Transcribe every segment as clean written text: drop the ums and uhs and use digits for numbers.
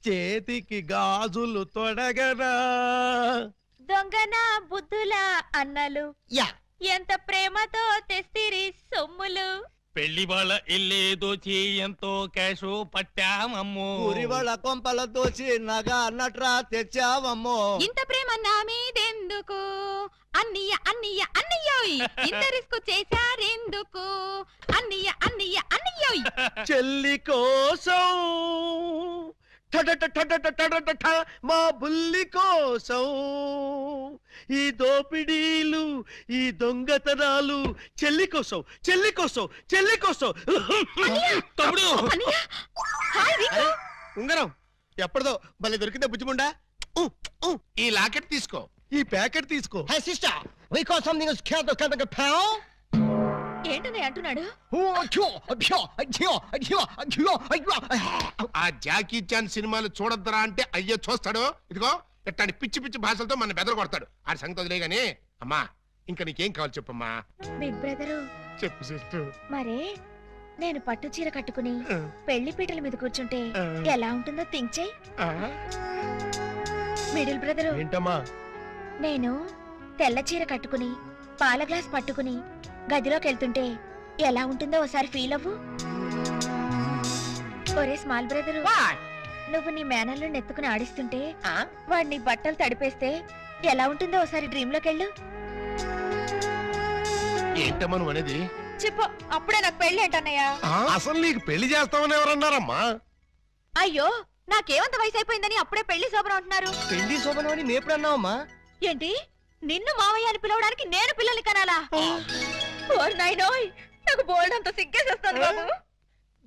చేతికి గాజులు తొడగరా దొంగన బుద్ధుల అన్నలు యా ఎంత ప్రేమతో తెస్తిరి సొమ్ములు. పెళ్లి వాళ్ళ ఇల్లేదో ఎంతో క్యాషు పట్టామమ్మో. ఊరి వాళ్ళ కొంపల దోచి నగ అన్నట్రా తెచ్చావమ్మో. ఇంత ప్రేమ నా మీదెందుకు అన్నయ్య అన్నయ్య అన్నయ్యోయ్, ఇంత రిస్క్ చేశారెందుకు అన్నయ్య అన్నయ్య అన్నయ్యోయ్. చెల్లి కోసం మా బుల్లి కోసం ఈ దోపిడీలు ఈ దొంగతనాలు చెల్లి కోసం చెల్లి కోసం చెల్లి కోసం. తమ్ముడు ఉంగరం ఎప్పటిదో భలే దొరికిందా బుజ్జిముండా. ఈ లాకెట్ తీసుకో. ఈ ప్యాకెట్ తీసుకో. హే sister we got something is can't come a pound. ఏంటనే అంటున్నాడు? ఆ జాకీ చాన్ సినిమాలు చూడొద్దురా అంటే అయ్యో చూస్తాడు. ఇదిగో ఇట్లాంటి పిచ్చి పిచ్చి భాషలతో మన బెదర కొడతాడు. ఆ సంగతి వదిలే గానీ అమ్మా ఇంకా నీకేం కావాలి చెప్పమ్మా. బిగ్ బ్రదరు చెప్పు సిస్టర్. మరే నేను పట్టు చీర కట్టుకుని పెళ్లి పీటల మీద కూర్చుంటే ఎలా ఉంటుందో థింక్ చెయ్. మిడిల్ బ్రదరు ఏంటమ్మా? నేను తెల్ల చీర కట్టుకుని పాల గ్లాస్ పట్టుకుని గదిలోకి వెళ్తుంటే ఎలా ఉంటుందో ఒకసారి ఫీల్ అవ్వు. ఒరే స్మాల్ బ్రదరు, నువ్వు నీ మేనల్లో నెత్తుకుని ఆడిస్తుంటే వాడిని బట్టలు తడిపేస్తే ఎలా ఉంటుందో ఒకసారి డ్రీమ్ లోకి వెళ్ళు. ఏంటమ్మా నువ్వు అనేది? చెప్పు, అప్పుడే నాకు పెళ్లి ఏంటన్నయ్యా? అసలు నీకు పెళ్లి చేస్తామని ఎవరన్నారమ్మా? అయ్యో, నాకేమంత వయసు అయిపోయిందని అప్పుడే పెళ్లి శోభనం అంటున్నారు. పెళ్లి శోభనం అని మేపుడన్నావమ్మా? ఏంటి, నిన్ను మావయ్య అని పిలవడానికి నేను పిల్లల్ని కనాలా? ఓర్ నాయనోయ్, నాకు బోల్డంత సిగ్గేసేస్తాను బాబు.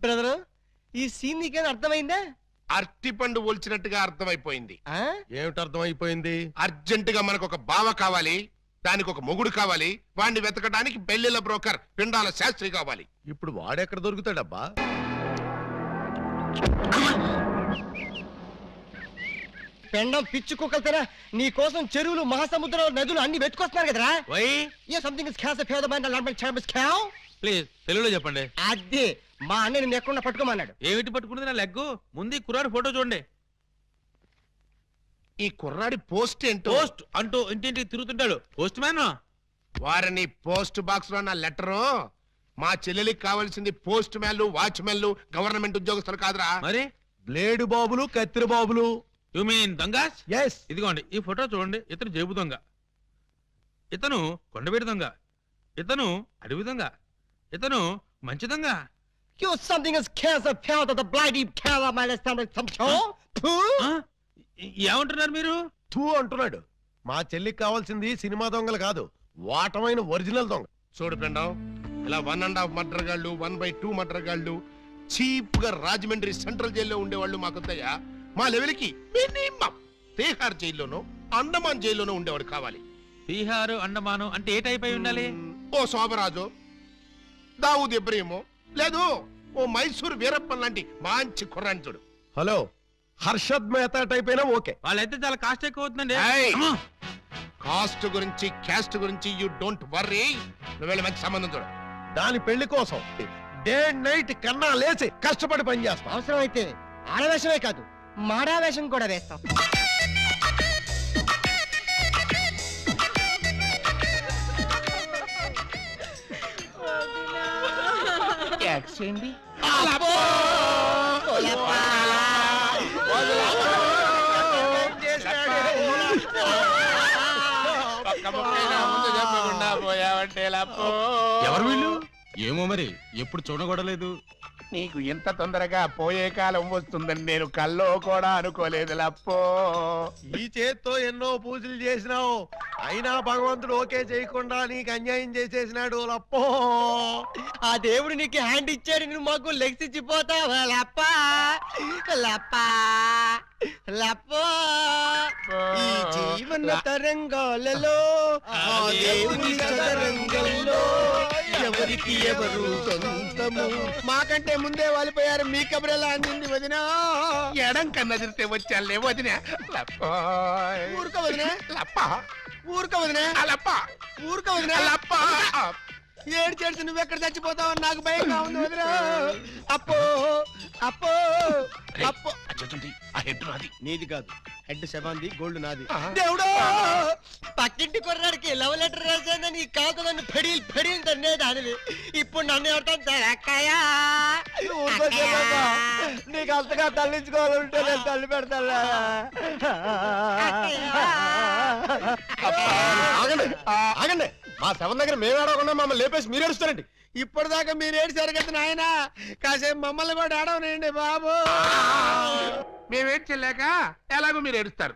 బ్రదరు ఈ సీన్ నీకేం అర్థమైందా? అరటి పండు ఒలిచినట్టుగా అర్థమైపోయింది. ఏమిటి అర్థమైపోయింది? అర్జెంట్ గా మనకు ఒక బావ కావాలి, దానికి ఒక మొగుడు కావాలి, వాడిని వెతకడానికి పెళ్లిళ్ళ బ్రోకర్ పిండాల శాస్త్రి కావాలి. ఇప్పుడు వాడెక్కడ దొరుకుతాడబ్బా? పెండం పిచ్చి కుక్కలతేనా నీ కోసం చెరువులు మహాసముద్రం నదులు అన్ని వెతుకొస్తున్నారు కదరా. వై సంథింగ్ ఇస్ క్యాన్స్ పేద ప్లీజ్ తెలుగులో చెప్పండి. అదే మా అన్న నిన్ను ఎక్కడ పట్టుకోమన్నాడు. ఏమిటి పట్టుకున్నది నా లెగ్గు? ముందు కుర్రాడు ఫోటో చూడండి. ఈ కుర్రాడి పోస్ట్ ఏంటో. పోస్ట్ అంటూ ఇంటింటికి తిరుగుతుంటాడు పోస్ట్ మ్యాన్. వారిని పోస్ట్ బాక్స్ లో నా లెటరు. మా చెల్లెలికి కావాల్సింది పోస్ట్ మ్యాన్లు వాచ్మెన్లు గవర్నమెంట్ ఉద్యోగస్తులు కాదురా. మరి బ్లేడు బాబులు కత్తిరి బాబులు. యు మీన్ దొంగస్? ఎస్. ఇదిగోండి ఈ ఫోటో చూడండి. ఇతను జేబు దొంగ, ఇతను కొండవీడి దొంగ, ఇతను అడవి దొంగ, ఇతను మంచి దొంగ. You something is cancer pound of the bloody cow my stomach some show. ఏమంటున్నారు మీరు? తూ అంటున్నాడు. మా చెల్లికి కావాల్సింది సినిమా దొంగలు కాదు, వాటమైన ఒరిజినల్ దొంగ. చూడు పెండం, ఇలా 1.5 మర్డర్ గాళ్ళు 1/2 మర్డర్ గాళ్ళు చీప్ గా రాజమండ్రి సెంట్రల్ జైల్లో ఉండేవాళ్ళు మాకొద్దయ్యా. మా లెవెల్కి మినిమం తీహార్ జైల్లోనో అండమాన్ జైల్లోనో ఉండేవాడు కావాలి. బీహారు అండమాను అంటే ఏ టైప్ అయి ఉండాలి? ఓ శోభరాజు, దావూద్ ఇబ్రహీము, లేదు ఓ మైసూర్ వీరప్పన్ లాంటి మంచి కుర్రాన్ని చూడు. హలో, హర్షద్ మెహతా టైప్ అయినా ఓకే. వాళ్ళైతే చాలా కాస్ట్ ఎక్కువ అవుతుందండి. కాస్ట్ గురించి క్యాస్ట్ గురించి యూ డోంట్ వర్రీ. నువ్వు మంచి సంబంధం చూడు. దాని పెళ్లి కోసం డే నైట్ కన్నా లేచి కష్టపడి పని చేస్తాం. అవసరం అయితే ఆడవేషమే కాదు మాడావేషం కూడా వేస్తాం. ఎవరు వీళ్ళు? ఏమో మరి, ఎప్పుడు చూడకూడలేదు. నీకు ఇంత తొందరగా పోయే కాలం వస్తుందని నేను కల్లో కూడా అనుకోలేదు లప్పో. ఈ చేత్తో ఎన్నో పూజలు చేసినావు, అయినా భగవంతుడు ఓకే చేయకుండా నీకు అన్యాయం చేసేసినాడు లప్పో. ఆ దేవుడు నీకు హ్యాండ్ ఇచ్చాడు, నువ్వు మాకు లెగ్స్ ఇచ్చిపోతావా లప్పా లప్పా లప్పో. ఈ జీవన తరంగాలలో ఆ దేవుని చదరంగంలో ఎవరికి ఎవరు సొంతము. మాకంటే ముందే వాలిపోయారు, మీ కబురెలా అందింది వదినా? ఎడం కన్నా తిరితే వచ్చాలే వదినా. ఊరుక వదినా లప్ప ఊరుక వదినా లప్ప ఊరుక వదినా లప్ప. ఏడ్చేసి నువ్వెక్కడ చచ్చిపోతావని నాకు భయంగా ఉంది వదినా. అప్పో అప్పో అప్పో. ఆ హెడ్ నాది. నీది కాదు, హెడ్ శవాంది, గోల్డ్ నాది. ఆ. దేవుడు, పక్కింటి కుర్రాడికి లవ్ లెటర్ రాశానని కాదు నన్ను ఫెడీలు ఫెడీలు తన్నేదానివి. ఇప్పుడు నన్ను ఎవరితో నీకు అంతగా తల్లించుకోవాలంటే నేను తల్లి పెడతా. ఆగండి, మా శవం దగ్గర మేము ఏడవకుండా మమ్మల్ని లేపేసి మీరు ఏడుస్తారండి. ఇప్పటిదాకా మీరు ఏడిసారు కదా నాయన, కాసేపు మమ్మల్ని కూడా ఏడవనండి బాబు. మేమేం చెల్లాక ఎలాగో మీరు ఏడుస్తారు.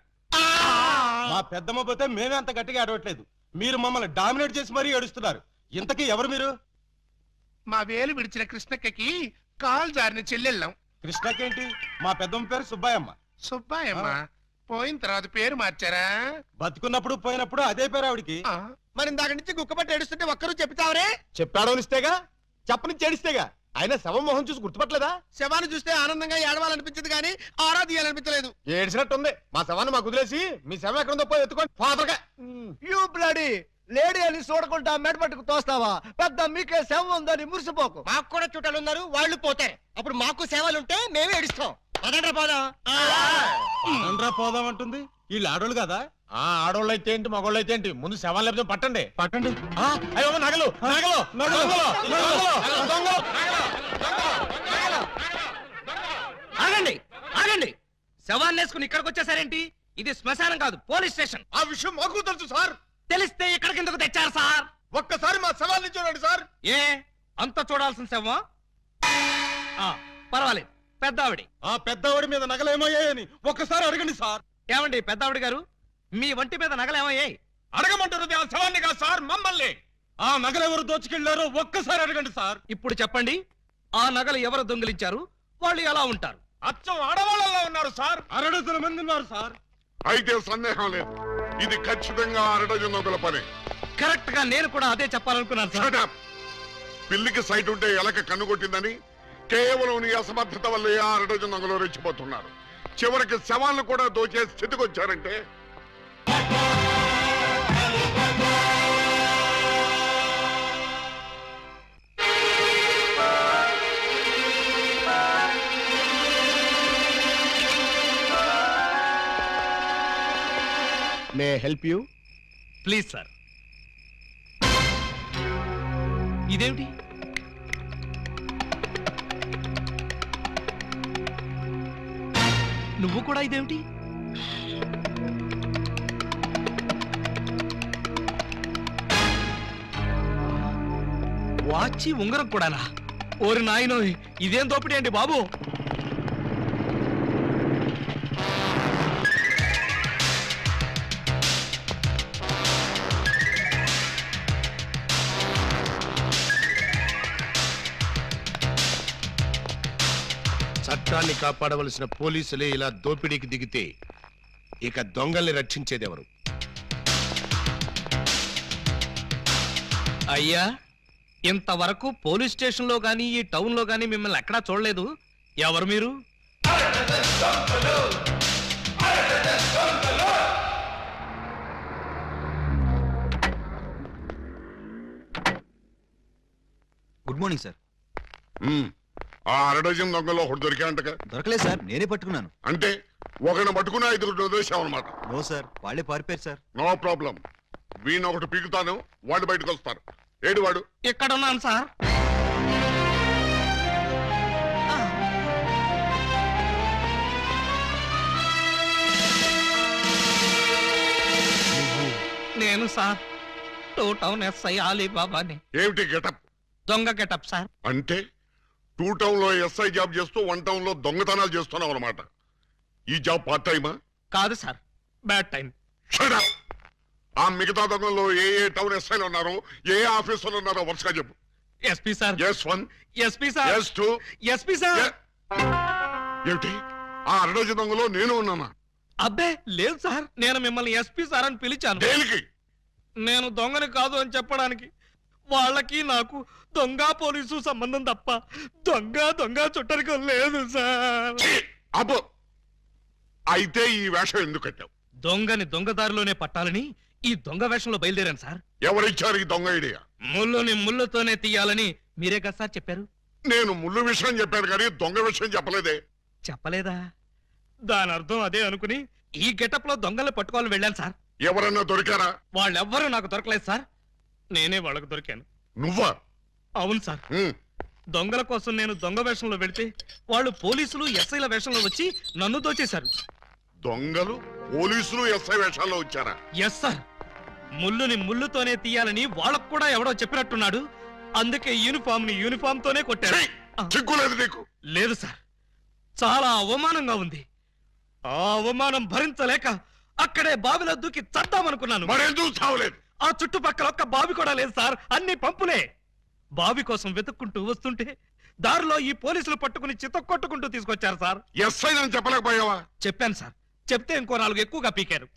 మా పెద్దమ్మ పోతే మేమే అంత గట్టిగా ఏడవట్లేదు, మీరు మమ్మల్ని డామినేట్ చేసి మరీ ఏడుస్తున్నారు. ఇంతకీ ఎవరు మీరు? మా వేలు విడిచిన కృష్ణక్కకి కాలు జారిన చెల్లెళ్ళం. కృష్ణకేంటి? మా పెద్దమ్మ పేరు సుబ్బాయమ్మ. సుబ్బాయమ్మ పోయిన తర్వాత పేరు మార్చారా? బతుకున్నప్పుడు పోయినప్పుడు అదే పేరు ఆవిడికి. మరి ఇందాక నుంచి గుక్కపట్టి ఏడుస్తుంటే ఒక్కరు చెప్తావరే? చెప్పాడనిస్తేగా, చెప్పని చేడిస్తేగా. ఆయన శవం మొహం చూసి గుర్తుపట్టలేదా? శవాన్ని చూస్తే ఆనందంగా ఏడవాలనిపించదు కానీ ఆరా తీయాలనిపించలేదు. ఏడిసినట్టుంది. మా శవాన్ని మాకు వదిలేసి మీ శవం ఎక్కడుందో పోయి ఎత్తుకోండి ఫాదర్గా. యూ బ్లడీ లేడీ అని చూడకుండా మెడపట్టుకు తోస్తావా? పెద్ద మీకే సేవ ఉందని మురిసిపోకు. మాకు కూడా చుట్టాలు ఉన్నారు, వాళ్ళు పోతారు. అప్పుడు మాకు సేవలుంటే మేమే ఏడుస్తాం. పదండ్రా పోదాం. పదండ్రా పోదాం అంటుంది. వీళ్ళు ఆడోళ్ళు కదా? ఆడోళ్ళు అయితే ఏంటి, మగోళ్ళు అయితే ఏంటి, ముందు శవాలు లేకపోతే పట్టండి. పట్టండి. అయ్యో నగలు నగలు ఆగండి ఆగండి, శవాన్ని వేసుకుని ఇక్కడికి వచ్చేసారేంటి? ఇది శ్మశానం కాదు, పోలీస్ స్టేషన్. ఆ విషయం మాకు తెలుసు సార్. తెలిస్తే ఇక్కడికి ఎందుకు తెచ్చారు సార్? ఒక్కసారి మా శవాన్ని చూడండి సార్. ఏ అంత చూడాల్సిన శవం? పర్వాలేదు, పెద్దావిడి. ఆ పెద్దవాడి మీద నగలేమయ్యాయని ఒక్కసారి అడగండి సార్. ఏమండి పెద్దావిడి గారు, మీ వంటి మీద నగలేమయ్యాయి? అడగమంటారు ఆ శవాన్ని కాదు సార్, మమ్మల్ని. ఆ నగలెవరు దోచుకెళ్లారో ఒక్కసారి అడగండి సార్. ఇప్పుడు చెప్పండి, ఆ నగలు ఎవరు దొంగిలించారు, వాళ్ళు ఎలా ఉంటారు? అచ్చం ఆడవాళ్ళలో ఉన్నారు సార్. 600 మంది ఉన్నారు సార్. అయితే సందేహం లేదు, ఇది ఖచ్చితంగా 2 నొగల పని. కరెక్ట్ గా నేను కూడా అదే చెప్పాలనుకున్నాను సార్. Shut up! పిల్లికి సైట్ ఉంటే ఎలక కన్నుకొట్టిందని కేవలం నీ అసమర్థత వల్ల 2 నొగలు రెచ్చిపోతున్నారు. చివరికి శవాలను కూడా దోచే స్థితికి వచ్చారంటే may help you? Please sir. ఇదేమిటి? నువ్వు కూడా ఇదేమిటి? వాచి ఉంగరం కూడానా? ఓరి నాయనో, ఇదేం దోపిడీ అండి బాబు. చట్టాన్ని కాపాడవలసిన పోలీసులే ఇలా దోపిడీకి దిగితే ఇక దొంగల్ని రక్షించేదెవరు? అయ్యా, ఇంతవరకు పోలీస్ స్టేషన్ లో గానీ ఈ టౌన్ లో గానీ మిమ్మల్ని ఎక్కడా చూడలేదు. ఎవరు మీరు? Good morning sir. ఆ 2 దొంగల్లో ఒకటి దొరికాయంటగా? దొరకలేదు సార్, నేనే పట్టుకున్నాను. అంటే ఒకరిని పట్టుకుని 5 వదిలేసామన్నమాట. నో సార్, వాళ్ళే పారిపోయారు సార్. నో ప్రాబ్లం, వీణ్ ఒకటి పీకుతాను, వాళ్ళు బయటకు వస్తారు. ఏడు వాడు? ఇక్కడ ఉన్నాను సార్. నేను సార్, 2 టౌన్ ఎస్ఐ అలీబాబాని. ఏమిటి గెటప్? దొంగ గెటప్ సార్. అంటే 2 టౌన్ లో ఎస్ఐ జాబ్ చేస్తూ 1 టౌన్ లో దొంగతనాలు చేస్తున్నావు అనమాట. ఈ జాబ్ పార్ట్ టైమా? కాదు sir, bad time. Shut up! ఆ మిగతా దొంగల్లో ఏ టౌన్ ఎస్ఐలు ఉన్నారో, ఏ ఆఫీసులు ఉన్నారో వరుసగా చెప్పు. SP sir. S1, SP sir. S2, SP sir. ఏమిటి ఆ 2 దొంగలో నేను ఉన్నానా? అబ్బే లేదు సార్, నేను మిమ్మల్ని ఎస్పీ సార్ అని పిలిచాను. దేనికి? నేను దొంగని కాదు అని చెప్పడానికి. వాళ్ళకి నాకు దొంగ పోలీసు సంబంధం తప్ప దొంగ చుట్టరికం లేదు సార్. అబ్బో, అయితే ఈ వేషం ఎందుకు కట్టావు? దొంగని దొంగదారిలోనే పట్టాలని ఈ దొంగ వేషంలో బయలుదేరాను సార్. ఎవరిచ్చారు ఈ దొంగ ఐడియా? ముళ్ళుని ముళ్ళుతోనే తీయాలని మీరే కదా సార్ చెప్పారు. నేను ముళ్ళు విషయం చెప్పాను కానీ దొంగ విషయం చెప్పలేదే. చెప్పలేదా? దాని అర్థం అదే అనుకుని ఈ గెటప్ లో దొంగలు పట్టుకోవాలని వెళ్ళాను సార్. ఎవరన్నా దొరికారా? వాళ్ళెవ్వరూ నాకు దొరకలేదు సార్, నేనే వాళ్ళకు దొరికాను. నువ్వా? అవును సార్. దొంగల కోసం నేను దొంగ వేషంలో వెళితే వాళ్ళు పోలీసులు ఎస్ఐల వేషంలో వచ్చి నన్ను దోచేశారు. దొంగలు పోలీసులు ఎస్ఐ వేషాల్లో వచ్చారా? Yes sir. ముళ్ళుని ముళ్ళుతోనే తీయాలని వాళ్ళకు కూడా ఎవడో చెప్పినట్టున్నాడు. అందుకే యూనిఫామ్ తోనే కొట్టాడు. చిక్కులేదు నీకు? లేదు సార్, చాలా అవమానంగా ఉంది. ఆ అవమానం భరించలేక అక్కడే బావిలో దూకి చద్దామనుకున్నాను. మరెందుకు చావలేదు? ఆ చుట్టుపక్కల ఒక్క బావి కూడా లేదు సార్, అన్ని పంపులే. బావి కోసం వెతుక్కుంటూ వస్తుంటే దారిలో ఈ పోలీసులు పట్టుకుని చితక్కొట్టుకుంటూ తీసుకొచ్చారు సార్. ఎస్ఐ అని చెప్పలేకపోయావా? చెప్పాను సార్, చెప్తే ఇంకో 4 ఎక్కువగా పీకారు.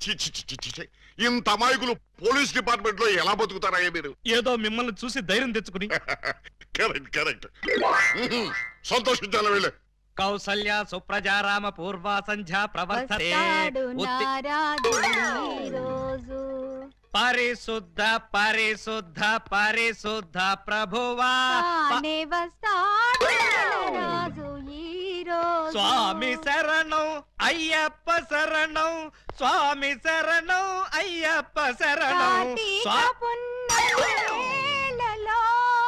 ఇంత అమాయకులు పోలీస్ డిపార్ట్మెంట్ లో ఎలా బతుకుతారయ్యా మీరు? ఏదో మిమ్మల్ని చూసి ధైర్యం తెచ్చుకుని. కరెక్ట్. సంతోషించాలి వీళ్ళు. కౌసల్య సుప్రజారామ పూర్వ సంధ్యా ప్రవర్తతే పరిశుద్ధ పరిశుద్ధ పరిశుద్ధ ప్రభువా స్వామి శరణం అయ్యప్ప శరణం, స్వామి శరణం అయ్యప్ప శరణం.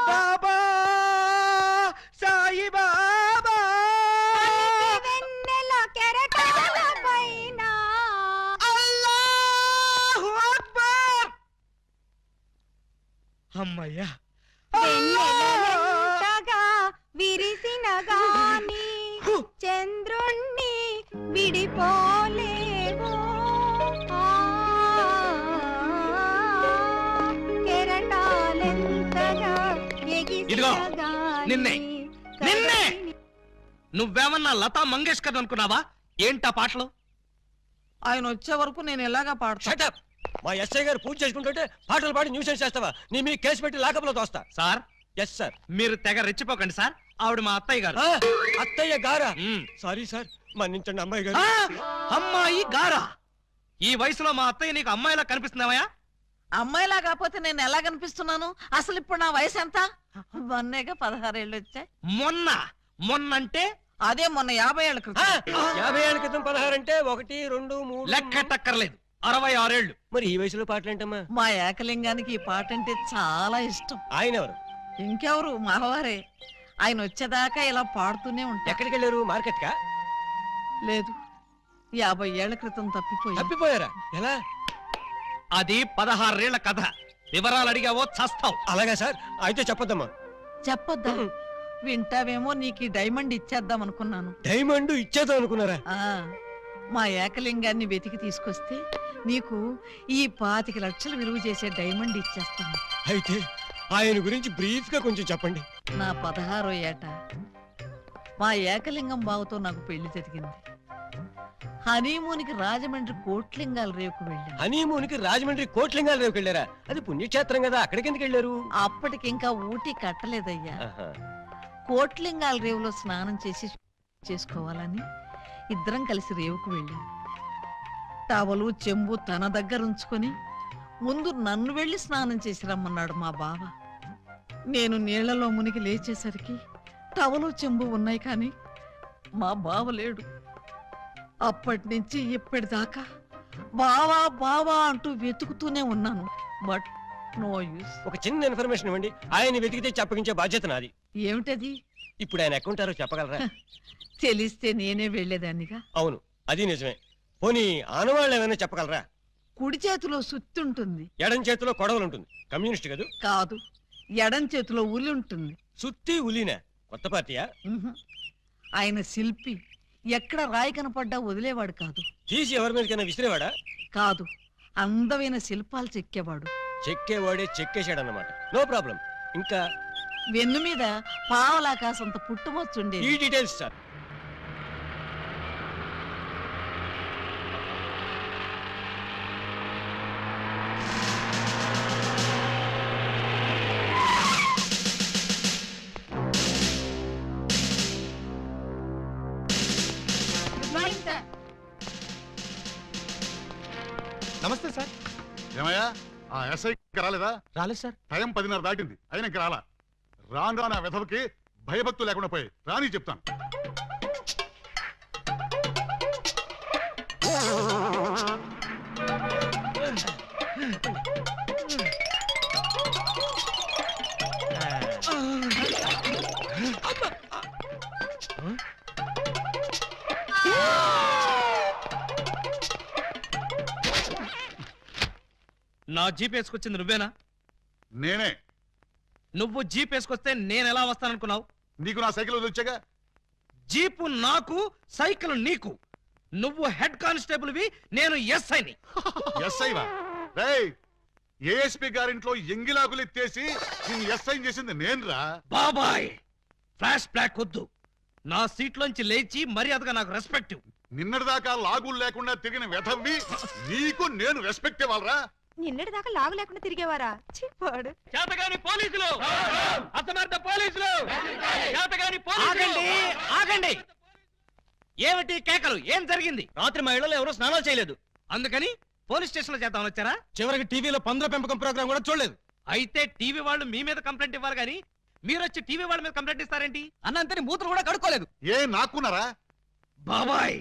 బాబా సాయి బాబా అల్లాహు అక్బర్. అమ్మయ్యా, విరిసిన గాని చంద్రుణ్ణి విడిపోలేవో, కెరటాలెంతగా ఇదిగో నిన్నే నువ్వేమన్నా లతా మంగేష్కర్ అనుకున్నావా? ఏంటా పాటలు? ఆయన వచ్చే వరకు నేను ఎలాగా పాడతా? మా ఎస్ఐ గారు పూజ చేసుకుంటుంటే పాటలు పాడి న్యూసెన్స్ చేస్తావా? నీ మీ కేసు పెట్టి లాకప్లో తోస్తా. Sir, yes sir. మీరు తెగ రెచ్చిపోకండి సార్, ఆవిడ మా అత్తయ్య గారు. అత్తయ్య గారా? సారీ సార్, మన్నించండి అమ్మాయి గారు. అమ్మాయి గారా? ఈ వయసులో మా అత్తయ్య నీకు అమ్మాయిలా కనిపిస్తున్నావా? అమ్మాయిలా కాకపోతే నేను ఎలా కనిపిస్తున్నాను? అసలు ఇప్పుడు నా వయసు ఎంత? మొన్నేగా 16 ఏళ్ళు వచ్చాయి. మొన్నంటే అదే మొన్న 50 ఏళ్ల క్రితం. 50 ఏళ్ల క్రితం 16 అంటే 1 2 3 లెక్కటక్కర్లేదు, 66 ఏళ్ళు. మరి ఈ వయసులో పాటలు ఏంటమ్మా? మా ఏకలింగానికి ఈ పాట అంటే చాలా ఇష్టం. ఆయన ఎవరు? ఇంకెవరు, మావారే. ఆయన వచ్చేదాకా ఇలా పాడుతూనే ఉంటా. ఎక్కడికి వెళ్ళారు? మార్కెట్ కా? లేదు, 50 ఏళ్ల క్రితం తప్పిపోయారా? ఎలా? అది 16 ఏళ్ల కథ. వివరాలు అడిగావో చస్తావు. అలాగా సార్, అయితే చెప్పొద్దమ్మా. చెప్పొద్దా? వింటావేమో, నీకు డైమండ్ ఇచ్చేద్దాం అనుకున్నాను. డైమండ్ ఇచ్చేద్దాం అనుకున్నారా? మా ఏకలింగాన్ని వెతికి తీసుకొస్తే నీకు ఈ 25 లక్షలు విలువ చేసే డైమండ్ ఇచ్చేస్తాను. అయితే ఆయన గురించి బ్రీఫ్ గా కొంచెం చెప్పండి. నా 16వ ఏట మా ఏకలింగం బావతో నాకు పెళ్లి జరిగింది. హనీమూన్కి రాజమండ్రి కోట్లింగాల రేవుకు వెళ్ళాను. హనీమూన్కి రాజమండ్రి కోట్లింగాల రేవుకి వెళ్ళారా? అది పుణ్యక్షేత్రం కదా, అక్కడికి ఎందుకు వెళ్ళారు? అప్పటికి ఇంకా ఊటీ కట్టలేదయ్యా. కోట్లింగాల రేవులో స్నానం చేసుకోవాలని ఇద్దరం కలిసి రేవుకు వెళ్ళాం. టవలు చెంబు తన దగ్గర ఉంచుకొని ముందు నన్ను వెళ్ళి స్నానం చేసి రమ్మన్నాడు మా బావ. నేను నీళ్లలో మునిగి లేచేసరికి టవలు చెంబు ఉన్నాయి, కానీ మా బావ లేడు. అప్పటి నుంచి ఇప్పటిదాకా బావా బావా అంటూ వెతుకుతూనే ఉన్నాను. But no use. ఒక చిన్న ఇన్ఫర్మేషన్ ఇవ్వండి, ఆయన వెతికితే చెప్పగించే బాధ్యత నాది. ఏమిటది? ఇప్పుడు ఆయన ఎక్కడుంటారో చెప్పగలరా? తెలిస్తే నేనే వెళ్లేదాన్నిగా. అవును, అది నిజమే. పోనీ ఆనవాళ్ళు ఏమైనా చెప్పగలరా? కుడి చేతిలో సుత్తి ఉంటుంది, ఎడం చేతిలో కొడవలు ఉంటుంది. కమ్యూనిస్ట్ కదూ? కాదు, ఎడం చేతిలో ఉలి ఉంటుంది. సుత్తి ఉలినా? కొత్త పార్టీయా? ఆయన శిల్పి, ఎక్కడ రాయి కనపడ్డా వదిలేవాడు కాదు. తీసి ఎవరి మీదకైనా విసిరేవాడా? కాదు, అందమైన శిల్పాలు చెక్కేవాడు. చెక్కేవాడే చెక్కేశాడన్నమాట. No problem. ఇంకా వెన్ను మీద పావలాకాసంత పుట్టుమొచ్చుండే. ఈ డీటెయిల్స్ సార్. నమస్తే సార్. ఏమయ్యా, ఆ ఎస్ఐ ఇంకా రాలేదా? రాలేదు సార్. టైం 10:30 దాటింది అయినా ఇంకా రాలా. రాను రాను ఆ వెధవకి భయభక్తులు లేకుండా పోయి రాని చెప్తాను. నా జీప్ వేసుకొచ్చింది నువ్వేనా? నేనే. నువ్వు జీప్ వేసుకొస్తే నేను ఎలా వస్తాననుకున్నావు? నీకు నా సైకిల్ వచ్చాగా. జీపు నాకు, సైకిల్ నీకు. నువ్వు హెడ్ కానిస్టేబుల్వి, నేను ఎస్ఐని. ఎస్ఐవా? రేయ్, ఏఎస్పీ గారింట్లో ఎంగిలాకులు ఎత్తేసి నేను ఎస్ఐ చేసింది నేనురా. బాబాయ్, ఫ్లాష్ బ్లాక్ వద్దు. నా సీట్లోంచి లేచి మర్యాదగా నాకు రెస్పెక్ట్. నిన్నటిదాకా లాగులు లేకుండా తిరిగిన వెధవ్వి నీకు నేను రెస్పెక్ట్ ఇవ్వాలరా? నిన్నటి దాకా లాగు లేకుండా తిరిగేవారా? చిప్పాడు. చేతగాని పోలీసులు, అసమర్థ పోలీసులు, చేతగాని పోలీసులు. ఆగండి. ఏమిటి కేకలు? ఏం జరిగింది? రాత్రి మా ఇళ్లలో ఎవరో స్నానాలు చేయలేదు, అందుకని పోలీస్ స్టేషన్ లో చేద్దామని వచ్చారా? చివరికి టీవీలో పందుల పెంపకం ప్రోగ్రామ్ కూడా చూడలేదు. అయితే టీవీ వాళ్ళు మీ మీద కంప్లైంట్ ఇవ్వాలి కానీ మీరు వచ్చి టీవీ వాళ్ళ మీద కంప్లైంట్ ఇస్తారేంటి? అన్నంతని మూతులు కూడా కడుక్కోలేదు. ఏ నాకున్నారా? బాబాయ్,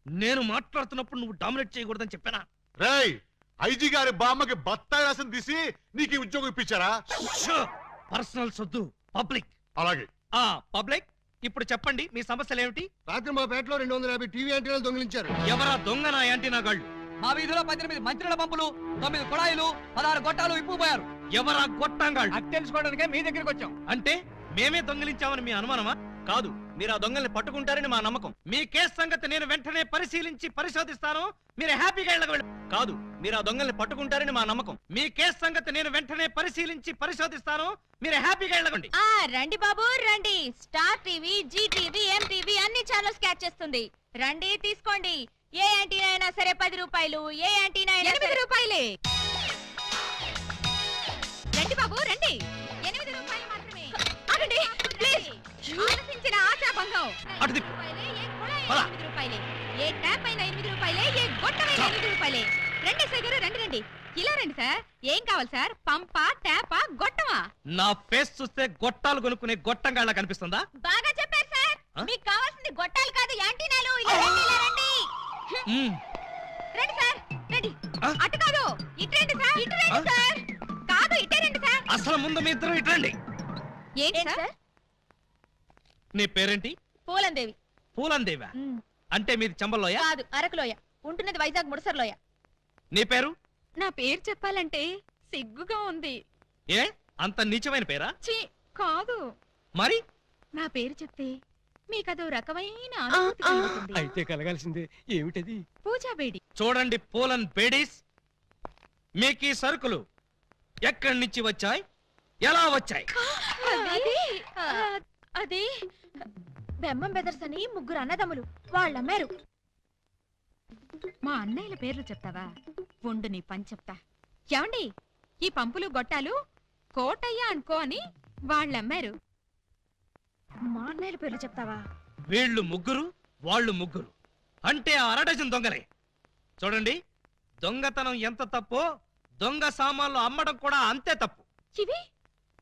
నేను మాట్లాడుతున్నప్పుడు నువ్వు డామినేట్ చేయకూడదని చెప్పానా? రేయ్, ఐజీ గారి బామ్మకి బత్తాయి రాసం తీసి నీకు ఈ ఉద్యోగం ఇప్పించారా? పర్సనల్ సొద్దు, పబ్లిక్. అలాగే. పబ్లిక్, ఇప్పుడు చెప్పండి మీ సమస్యలు ఏమిటి? రాత్రి మా పేటలో 250 టీవీ యాంటీనాలు దొంగిలించారు. ఎవరా దొంగ? నా యాంటీనా గాళ్ళు. మా వీధిలో 18 మంత్రుల పంపులు, 9 కుళాయిలు, 16 గొట్టాలు ఇప్పుపోయారు. ఎవరా గొట్టంగాళ్ళు? అది తెలుసుకోవడానికే మీ దగ్గరికి వచ్చాం. అంటే మేమే దొంగిలించామని మీ అనుమానమా? కాదు, మీరు ఆ దొంగల్ని పట్టుకుంటారని మా నమ్మకం. మీ కేసు సంగతి నేను వెంటనే పరిశీలించి పరిశోధిస్తాను. మీరు హ్యాపీగా ఇళ్ళకి వెళ్ళండి. కాదు, మీరు ఆ దొంగల్ని పట్టుకుంటారని మా నమ్మకం. మీ కేసు సంగతి నేను వెంటనే పరిశీలించి పరిశోధిస్తాను. మీరు హ్యాపీగా వెళ్ళండి. రండి బాబు రండి. Star TV, Zee TV, MTV అన్ని ఛానల్స్ క్యాచ్ చేస్తుంది. రండి తీసుకోండి. ఏ యాంటీనా అయినా సరే 10 రూపాయలు, ఏ యాంటీనా అయినా 8 రూపాయలే. రండి బాబు రండి. 8 రూపాయలు మాత్రమే. ఆగండి ప్లీజ్. ఆలోచించిన ఆశాభంగం. 8 రూపాయలే. ఏ ట్యాప్ అయినా 8 రూపాయలే, ఏ గొట్టమైనా 8 రూపాయలే. రండి సార్ గారు, రండి రండి. ఇలా రండి సార్. ఏం కావాలి సార్? పంపా, ట్యాపా, గొట్టమా? నా ఫేస్ చూస్తే గొట్టాలు కొనుక్కునే గొట్టంగాళ్ళ కనిపిస్తుందా? బాగా చెప్పారు సార్. మీకు కావాల్సింది గొట్టాలు కాదు, యాంటీనాలు. ఇలా రండి, ఇలా రండి. రండి సార్, రండి. అటు కాదు, ఇటు రండి సార్. ఇటు రండి సార్. కాదు, ఇటే రండి సార్. అసలు ముందు మీ ఇద్దరు ఇటు రండి. ఏంటి సార్? నీ పేరేంటి? పూలందేవి. పూలందేవా? అంటే మీది చంబల్లోయ? కాదు, అరకులోయ. ఉంటున్నది వైజాగ్ ముడసర్లోయ. నీ పేరు? నా పేరు చెప్పాలంటే సిగ్గుగా ఉంది. ఏ అంత నీచమైన పేరా? ఛీ, కాదు. మరి నా పేరు చెప్తే మీకదో రకమైన అనుభూతి కలుగుతుంది. అయితే కలగాల్సిందే. ఏమిటది? పూజా బేడి. చూడండి పూలన్ బేడీస్, మీకు ఈ సరుకులు ఎక్కడి నుంచి వచ్చాయి, ఎలా వచ్చాయి? అది బెమ్మం బెదర్స్ అని 3 అన్నదమ్ములు, వాళ్ళమ్మారు. మా అన్నయ్యల పేర్లు చెప్తావా? ఉండు నీ పని చెప్తా. ఏమండి, ఈ పంపులు గొట్టాలు కోటయ్య అనుకో అని వాళ్ళమ్మారు. మా అన్నయ్యల పేర్లు చెప్తావా? వీళ్ళు 3, వాళ్ళు 3. అంటే 1/2 డజన్ దొంగలే. చూడండి, దొంగతనం ఎంత తప్పో దొంగ సామాన్లు అమ్మడం కూడా అంతే తప్పు. ఇవి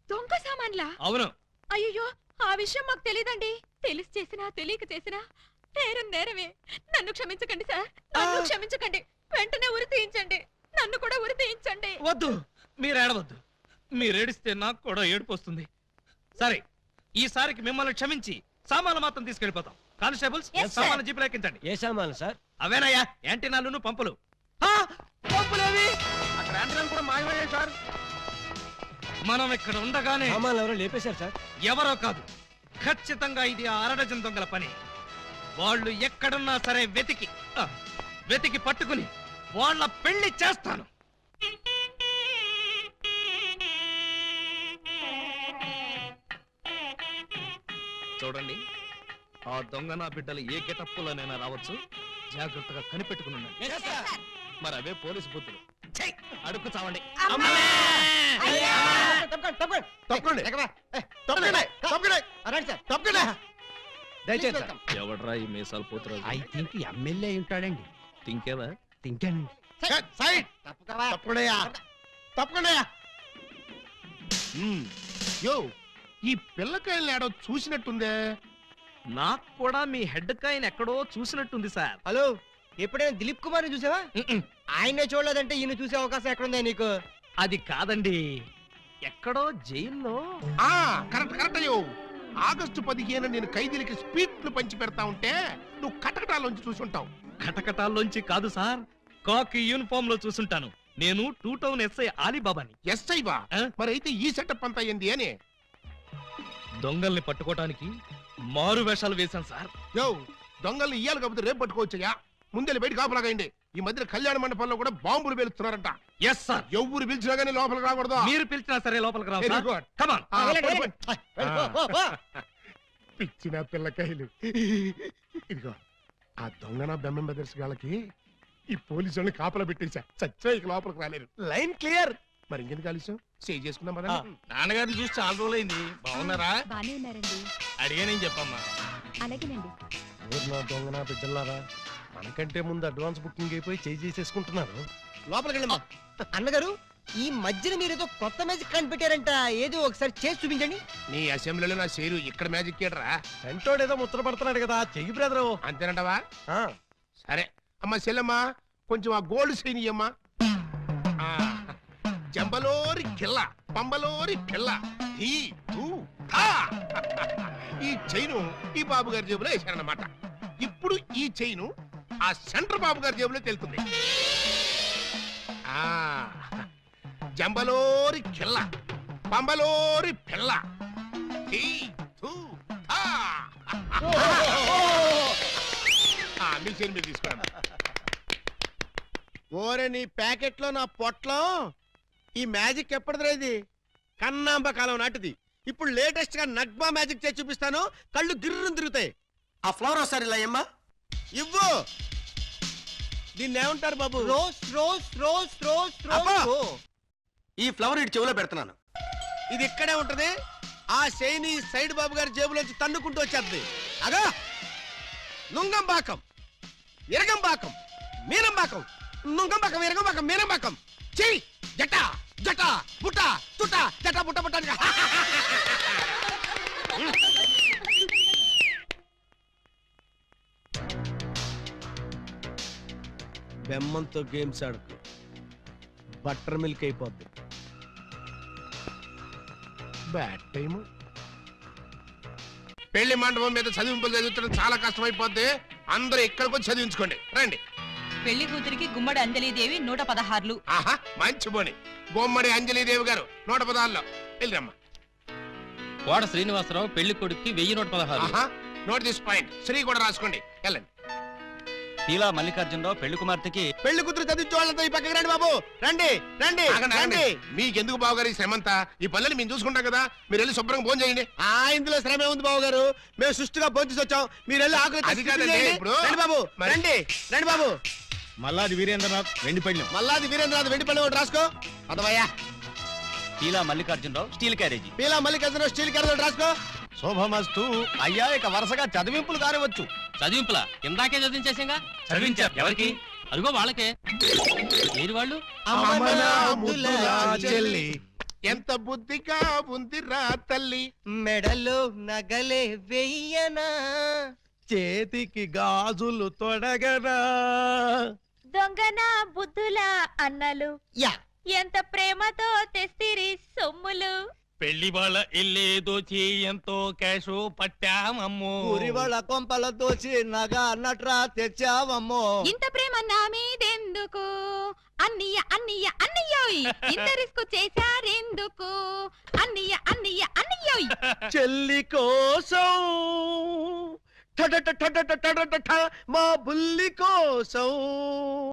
దొంగ సామాన్లా? అవును. అయ్యో, ఆ విషయం మాకు తెలీదండి. తెలిసి చేసినా తెలియక చేసినా నేరం నేరమే. నన్ను క్షమించకండి సార్, నన్ను క్షమించకండి. వెంటనే ఉరి తీయించండి, నన్ను కూడా ఉరి తీయించండి. వద్దు, మీరు ఏడవద్దు. మీరేడిస్తే నాకు కూడా ఏడుపు వస్తుంది. సరే, ఈసారికి మిమ్మల్ని క్షమించి సామాన్లు మాత్రం తీసుకెళ్లిపోతాం. కానిస్టేబుల్స్, సామాన్లు జీపులో ఎక్కించండి. ఏ సామాన్లు సార్? అవేనయ్యా, యాంటీనాలు, పంపులు. పంపులేవి? అక్కడ యాంటీనాలు కూడా మాయమయ్యాయి సార్. మనం ఇక్కడ ఉండగానే సామాన్లు ఎవరో లేపేశారు సార్. ఎవరో కాదు, ఖచ్చితంగా ఇది 1/2 డజన్ దొంగల పని. వాళ్ళు ఎక్కడున్నా సరే వెతికి పట్టుకుని వాళ్ళ పెళ్లి చేస్తాను. చూడండి, ఆ దొంగ నా బిడ్డలు ఏ గెటప్పులోనైనా రావచ్చు. జాగ్రత్తగా కనిపెట్టుకుని ఉండండి. మరి అవే పోలీసు బుద్ధులు. అడుక్కు చావండి. ఎవడ్రా ఈ మీసాలు పోతురాజు? ఐ థింక్ ఎమ్మెల్యే ఉంటాడండి. తింకేవా? తింకానండి. యో ఈ పిల్లకాయలు ఏడో చూసినట్టుందే. నాకు కూడా మీ హెడ్ కాయని ఎక్కడో చూసినట్టుంది సార్. హలో, ఎప్పుడైనా దిలీప్ కుమార్ చూసావా? ఆయనే చూడలేదంటే ఈయన చూసే అవకాశం ఎక్కడుందా నీకు? అది కాదండి, ఎక్కడో జైల్లో. కరెక్ట్ కరెక్ట్ అయ్యో. ఆగస్టు 15 నేను ఖైదీలకి స్పీడ్లు పంచి పెడతా ఉంటే నువ్వు కటకటాల్లోంచి చూసుంటావు. కటకటాల్లోంచి కాదు సార్, కాకి యూనిఫామ్ లో చూసుంటాను. నేను 2 టౌన్ ఎస్ఐ ఆలీబాబాని. ఎస్ఐ బా? మరి అయితే ఈ సెటప్ అంతా ఏంది అని? దొంగల్ని పట్టుకోవటానికి మారు వేషాలు వేశాను సార్. యో, దొంగల్ని ఇయ్యాలి కాకపోతే రేపు పట్టుకోవచ్చయ్యా. ముందెళ్ళి బయట కాపలాగండి. ఈ మధ్య కళ్యాణ మండపంలో కూడా బాంబులు పేలుస్తున్నారంట. Yes sir. ఎవరు పిలిచినా కానీ లోపలికి రాకూడదు. మీరు పిలిచినా సరే లోపలికి రావు సార్. Come on. పిచ్చిన పిల్లకాయలు. ఇదిగో ఆ దొంగన బెమ్మం బెదర్స్ గాళ్ళకి ఈ పోలీసు వాళ్ళని కాపలా పెట్టేశా. చచ్చా ఇక లోపలికి రాలేరు. Line clear. మరి ఇంకెందుకు కలిసాం? సేవ్ చేసుకుందాం కదా. నాన్నగారిని చూసి చాలా రోజులైంది. బాగున్నారా? బానే ఉన్నారండి. అడిగానేం చెప్పమ్మా. అలాగేనండి. ఊర్లో దొంగన బిడ్డలారా, మనకంటే ముందు అడ్వాన్స్ బుకింగ్ అయిపోయి చేసేసుకుంటున్నారు. లోపలికి వెళ్ళమ్మా. అన్నగారు, ఈ మధ్యన మీరు ఏదో కొత్త మ్యాజిక్ కనిపెట్టారంట. ఏదో ఒకసారి చేసి చూపించండి. నీ అసెంబ్లీలో నా షేరు ఇక్కడ మ్యాజిక్ ఏడ్రా. సెంటోడు ఏదో ముచ్చట పడుతున్నాడు కదా, చెయ్యి బ్రదరు. అంతేనంటవా? సరే అమ్మా చెల్లెమ్మా, కొంచెం ఆ గోల్డ్ చైన్ ఇయ్యమ్మా. జంబలోరి కిల్ల, పంబలోరి పిల్ల. ఈ చైను ఈ బాబు గారి జేబులో వేశారన్నమాట. ఇప్పుడు ఈ చైను ఆ సెంటర్ బాబు గారి జేబులో తెలుతుంది. జంబలోరి కిల్ల, పంబలోరి పిల్ల. మీ చైన్ మీరు తీసుకోండి. ఓరే, నీ ప్యాకెట్ లో నా పొట్లో ఈ మ్యాజిక్ ఎప్పటిదిరా? ఇది కన్నాంబ కాలం నాటిది. ఇప్పుడు లేటెస్ట్ గా నగ్మా మ్యాజిక్ చేసి చూపిస్తాను. కళ్ళు గిర్రం తిరుగుతాయి. ఆ ఫ్లవర్ ఒకసారి ఇలా అమ్మా. ఇవ్వు. దీన్ని ఏమంటారు బాబు? Rose rose rose rose rose. ఈ ఫ్లవర్ ఇటు చెవులో పెడుతున్నాను. ఇది ఇక్కడే ఉంటది. ఆ శైని సైడ్ బాబు గారి జేబులోంచి తన్నుకుంటూ వచ్చేది. అగా నుంగంబాకం, ఇరగంబాకం, మీనంబాకం, నుంగంబాకం, ఇరగంబాకం, మీనంబాకం. చెయ్యి జట జట బుట్ట తుట జట బుట్ట బుట్ట. బెమ్మంతో గేమ్స్ ఆడుకు, బట్టర్ మిల్క్ అయిపోద్ది. Bad time. పెళ్లి మండపం మీద చదివింపులు చదివించడం చాలా కష్టమైపోద్ది. అందరూ ఇక్కడికి వచ్చి చదివించుకోండి. రండి. పెళ్లి కూతురికి గుమ్మడి అంజలీదేవి 116. ఆహా, మంచి పోని. బొమ్మడి అంజలీదేవి గారు 116లో వెళ్ళరమ్మా. కోట శ్రీనివాసరావు పెళ్లి కొడుక్కి 1116. Note this point. శ్రీ కూడా రాసుకోండి. వెళ్ళండి. పీలా మల్లికార్జునరావు పెళ్లి కుమార్తెకి. పెళ్లి కూతురు చదివించే వాళ్ళంతా ఈ పక్కకి రండి బాబు. రండి రండి రండి. మీకెందుకు బాబు గారు ఈ శ్రమంతా? ఈ పనులు మేము చూసుకుంటాం కదా. మీరు వెళ్ళి శుభ్రంగా భోజనం చేయండి. ఇందులో శ్రమే ఉంది బాబు గారు. మేము సుష్టిగా భోజనం వచ్చాం. మీరు వెళ్ళి ఆకులు అది కాదండి. ఇప్పుడు రండి బాబు. రండి రండి బాబు. మల్లాది వీరేంద్రనాథ్ వెండిపళ్ళెం. మల్లాది వీరేంద్రనాథ్ వెండిపళ్ళెం ఒకటి రాసుకో. పదవయ్యా. Peela Mallikarjunarao steel carriage. Peela Mallikarjunarao steel carriage ఒకటి రాసుకో. శోభమస్తు. అయ్యా, ఇక వరుసగా చదివింపులు కానివచ్చు. చదివింపులా? ఇందాకే చదివించేసాగా. చదివించారు ఎవరికి? అదిగో వాళ్ళకే. ఏది వాళ్ళు? ఎంత బుద్ధిగా ఉందిరా తల్లి. మెడలో నగలే వెయ్యనా, చేతికి గాజులు తొడగనా. దొంగన బుద్ధుల అన్నలు యా ఎంత ప్రేమతో తెస్తిరి సొమ్ములు. పెళ్లి వాళ్ళ ఇల్లే దోచి ఎంతో క్యాషు పట్టామమ్మో. ఊరి వాళ్ళ కొంపల దోచి నగ అన్నట్రా తెచ్చావమ్మో. ఇంత ప్రేమ నా మీదెందుకు అన్నయ్య అన్నయ్య అన్నయ్యోయ్. ఇంత రిస్క్ చేశారెందుకు అన్నయ్య అన్నయ్య అన్నయ్యోయ్. చెల్లి కోసం మా బుల్లి కోసం